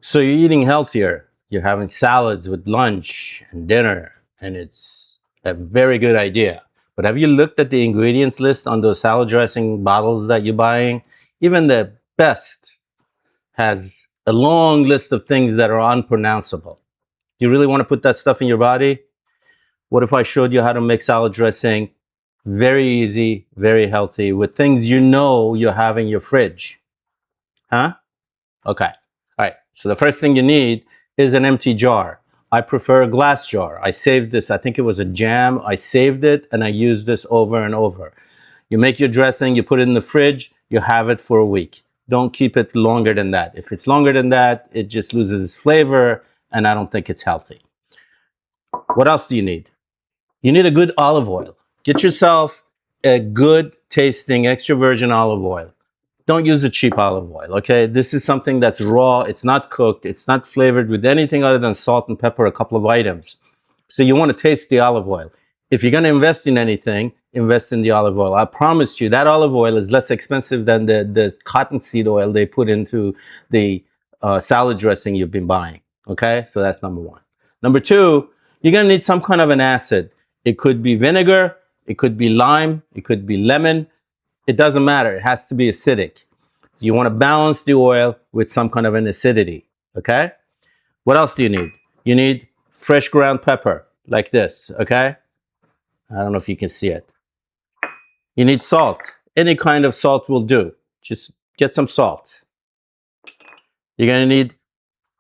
So you're eating healthier. You're having salads with lunch and dinner, and it's a very good idea. But have you looked at the ingredients list on those salad dressing bottles that you're buying? Even the best has a long list of things that are unpronounceable. Do you really want to put that stuff in your body? What if I showed you how to make salad dressing very easy, very healthy with things you know you have in your fridge? Huh? Okay. All right. So the first thing you need is an empty jar. I prefer a glass jar. I saved this. I think it was a jam. I saved it and I used this over and over. You make your dressing, you put it in the fridge, you have it for a week. Don't keep it longer than that. If it's longer than that, it just loses its flavor and I don't think it's healthy. What else do you need? You need a good olive oil. Get yourself a good tasting extra virgin olive oil. Don't use a cheap olive oil, okay? This is something that's raw. It's not cooked. It's not flavored with anything other than salt and pepper, a couple of items. So you want to taste the olive oil. If you're going to invest in anything, invest in the olive oil. I promise you that olive oil is less expensive than the cottonseed oil they put into the salad dressing you've been buying, okay? So that's number one. Number two, you're going to need some kind of an acid. It could be vinegar. It could be lime. It could be lemon. It doesn't matter. It has to be acidic. You want to balance the oil with some kind of an acidity, okay? What else do you need? You need fresh ground pepper, like this, okay? I don't know if you can see it. You need salt. Any kind of salt will do. Just get some salt. You're going to need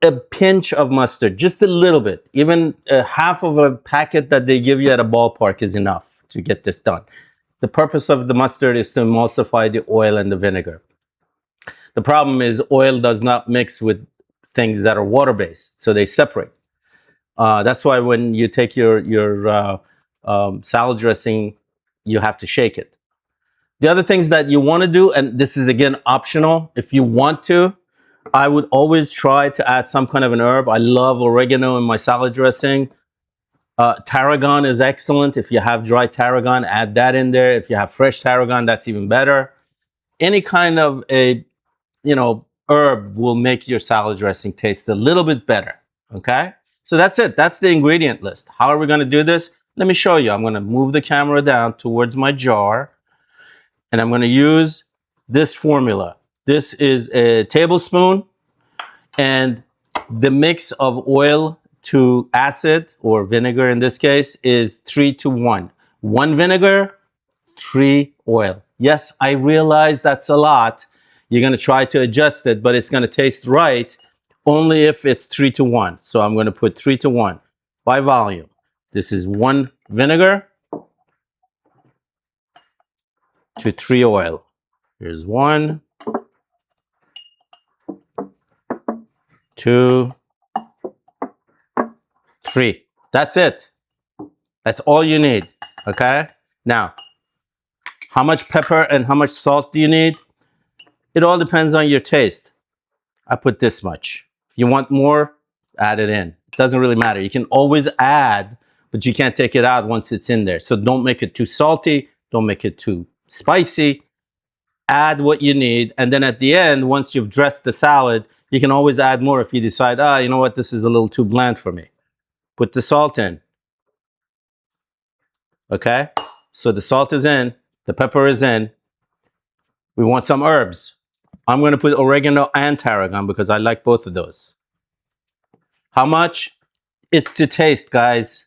a pinch of mustard, just a little bit. Even a half of a packet that they give you at a ballpark is enough to get this done. The purpose of the mustard is to emulsify the oil and the vinegar. The problem is oil does not mix with things that are water-based, so they separate. That's why when you take your salad dressing, you have to shake it. The other things that you want to do, and this is again optional, if you want to, I would always try to add some kind of an herb. I love oregano in my salad dressing. Tarragon is excellent. If you have dry tarragon, add that in there. If you have fresh tarragon, that's even better. Any kind of a, herb will make your salad dressing taste a little bit better, okay? So that's it. That's the ingredient list. How are we going to do this? Let me show you. I'm going to move the camera down towards my jar, and I'm going to use this formula. This is a tablespoon, and the mix of oil to acid, or vinegar in this case, is 3-to-1. 1 vinegar, 3 oil. Yes, I realize that's a lot. You're going to try to adjust it, but it's going to taste right only if it's 3-to-1. So I'm going to put 3-to-1 by volume. This is 1 vinegar to 3 oil. Here's 1, 2, 3. That's it. That's all you need, okay? Now, how much pepper and how much salt do you need? It all depends on your taste. I put this much. If you want more, add it in. It doesn't really matter. You can always add, but you can't take it out once it's in there. So don't make it too salty. Don't make it too spicy. Add what you need. And then at the end, once you've dressed the salad, you can always add more if you decide, you know what, this is a little too bland for me. Put the salt in. Okay? So the salt is in. The pepper is in. We want some herbs. I'm going to put oregano and tarragon because I like both of those. How much? It's to taste, guys.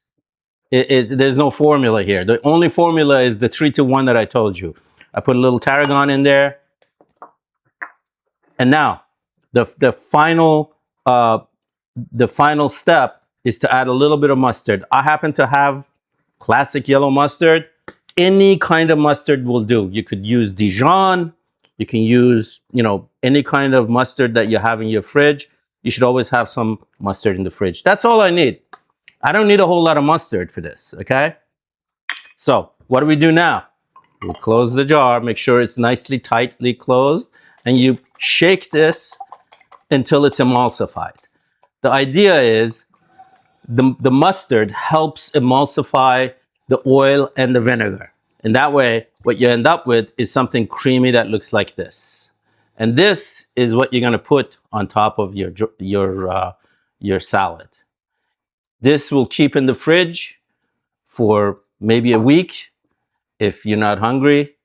There's no formula here. The only formula is the 3-to-1 that I told you. I put a little tarragon in there. And now, the final step is to add a little bit of mustard. I happen to have classic yellow mustard. Any kind of mustard will do. You could use Dijon. You can use, any kind of mustard that you have in your fridge. You should always have some mustard in the fridge. That's all I need. I don't need a whole lot of mustard for this, okay? So what do we do now? We close the jar, make sure it's nicely, tightly closed, and you shake this until it's emulsified. The idea is the mustard helps emulsify the oil and the vinegar. And that way, what you end up with is something creamy that looks like this. And this is what you're going to put on top of your salad. This will keep in the fridge for maybe a week. If you're not hungry,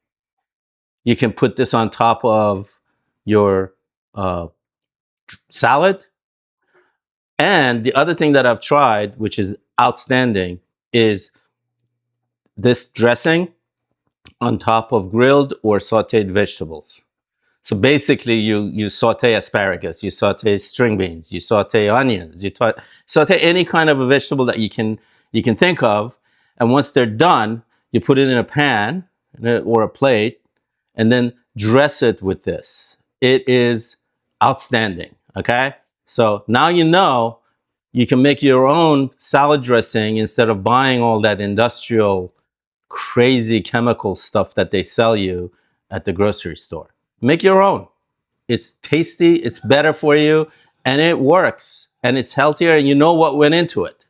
you can put this on top of your uh, salad. And the other thing that I've tried, which is outstanding, is this dressing on top of grilled or sauteed vegetables. So basically, you saute asparagus, you saute string beans, you saute onions, saute any kind of a vegetable that you can think of, and once they're done, you put it in a pan or a plate, and then dress it with this. It is outstanding. Okay, so now you know you can make your own salad dressing instead of buying all that industrial crazy chemical stuff that they sell you at the grocery store. Make your own. It's tasty, it's better for you, and it works, and it's healthier, and you know what went into it.